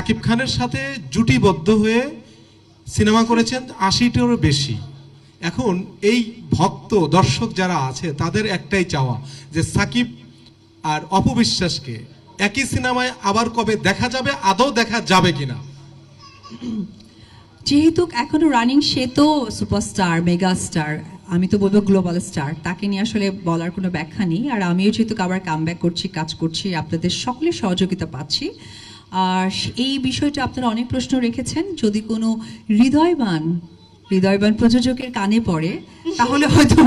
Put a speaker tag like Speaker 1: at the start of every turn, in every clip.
Speaker 1: শাকিব খানের সাথে জুটিবদ্ধ হয়ে সিনেমা করেছেন ৮০টারও বেশি। এখন এই ভক্ত দর্শক যারা আছে তাদের একটাই চাওয়া যে সাকিব আর অপু বিশ্বাসকে একই সিনেমায় আবার কবে দেখা যাবে, আদৌ দেখা যাবে কিনা?
Speaker 2: যেহেতু এখনো রানিং, সে তো সুপারস্টার, মেগা স্টার, আমি তো বলবো গ্লোবাল স্টার, তাকে নিয়ে আসলে বলার কোনো ব্যাখ্যা নেই। আর আমিও যেহেতু আবার কামব্যাক করছি, কাজ করছি, আপনাদের সকলের সহযোগিতা পাচ্ছি। আর এই বিষয়টা আপনারা অনেক প্রশ্ন রেখেছেন, যদি কোনো হৃদয়বান প্রযোজকের কানে পড়ে তাহলে হয়তো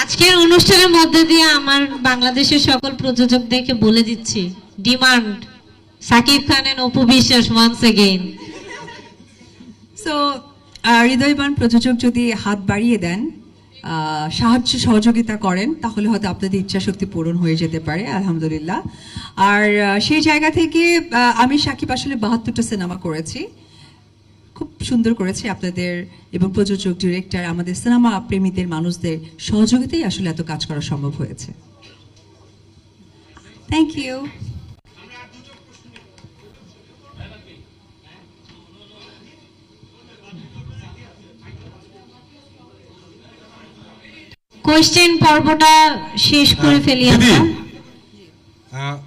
Speaker 3: আজকের অনুষ্ঠানের মধ্যে দিয়ে আমার বাংলাদেশের সকল প্রযোজকদেরকে বলে দিচ্ছি, demand Shakib Khan and Apu Biswas once again.
Speaker 2: So হৃদয়বান প্রযোজক যদি হাত বাড়িয়ে দেন, সাহায্য সহযোগিতা করেন, তাহলে হয়তো আপনাদের ইচ্ছা শক্তি পূরণ হয়ে যেতে পারে, আলহামদুলিল্লাহ। আর সেই জায়গা থেকে আমি সাকিব আসলে ৭২টা সিনেমা করেছি, খুব সুন্দর করেছি। আপনাদের এবং প্রযোজক, ডিরেক্টর, আমাদের সিনেমা প্রেমীদের মানুষদের সহযোগিতাই আসলে এত কাজ করা সম্ভব হয়েছে। Thank you.
Speaker 3: কোয়েশ্চেন পর্বটা শেষ করে ফেলি আমরা।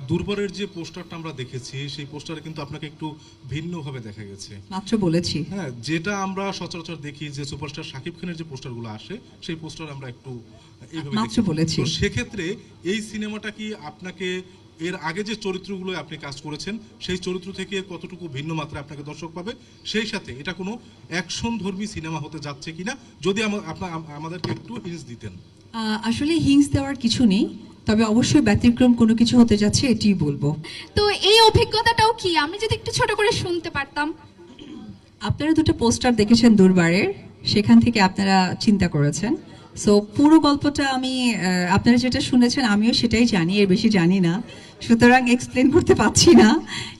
Speaker 1: দুর্বারের যে পোস্টারটা আমরা দেখেছি, সেই পোস্টারে কিন্তু আপনাকে একটু ভিন্নভাবে দেখা গেছে।
Speaker 2: মাত্র বলেছি,
Speaker 1: হ্যাঁ, যেটা আমরা সচরাচর দেখি যে সুপারস্টার শাকিব খানের যে পোস্টারগুলো আসে, সেই পোস্টার আমরা একটু এইভাবে
Speaker 2: মাত্র
Speaker 1: দেখি।
Speaker 2: বলেছি।
Speaker 1: তো সেক্ষেত্রে এই সিনেমাটা কি আপনাকে এর আগে যে চরিত্রগুলো আপনি কাজ করেছেন সেই চরিত্র থেকে কতটুকু ভিন্ন মাত্রায় আপনাকে দর্শক পাবে, সেই সাথে এটা কোনো অ্যাকশন ধর্মী সিনেমা হতে যাচ্ছে কিনা, যদি আমাদেরকে একটু হিন্টস দিতেন।
Speaker 2: আসলে হিংস দেওয়ার কিছু নেই, তবে অবশ্যই ব্যতিক্রম কোনো কিছু হতে যাচ্ছে, এটিই বলবো।
Speaker 4: তো এই অভিজ্ঞতাটাও কি আমি যদি একটু ছোট করে শুনতে পারতাম?
Speaker 2: আপনারা দুটো পোস্টার দেখেছেন দুর্বারের, সেখান থেকে আপনারা চিন্তা করেছেন। সো পুরো গল্পটা আমি আপনারা যেটা শুনেছেন আমিও সেটাই জানি, এর বেশি জানি না, সুতরাং এক্সপ্লেন করতে পারছি না।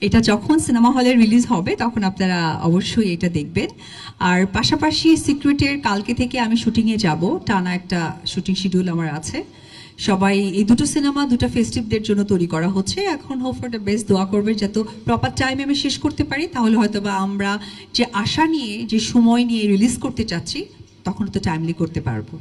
Speaker 2: এটা যখন সিনেমা হলে রিলিজ হবে তখন আপনারা অবশ্যই এটা দেখবেন। আর পাশাপাশি সিক্রেটের কালকে থেকে আমি শুটিংয়ে যাব, টানা একটা শুটিং শিডিউল আমার আছে। সবাই এই দুটো সিনেমা দুটো ফেস্টিভদের জন্য তৈরি করা হচ্ছে। এখন হোপ ফর দ্য বেস্ট, দোয়া করবে যাতে প্রপার টাইমে আমি শেষ করতে পারি, তাহলে হয়তো বা আমরা যে আশা নিয়ে, যে সময় নিয়ে রিলিজ করতে চাচ্ছি তখন তো টাইমলি করতে পারবো।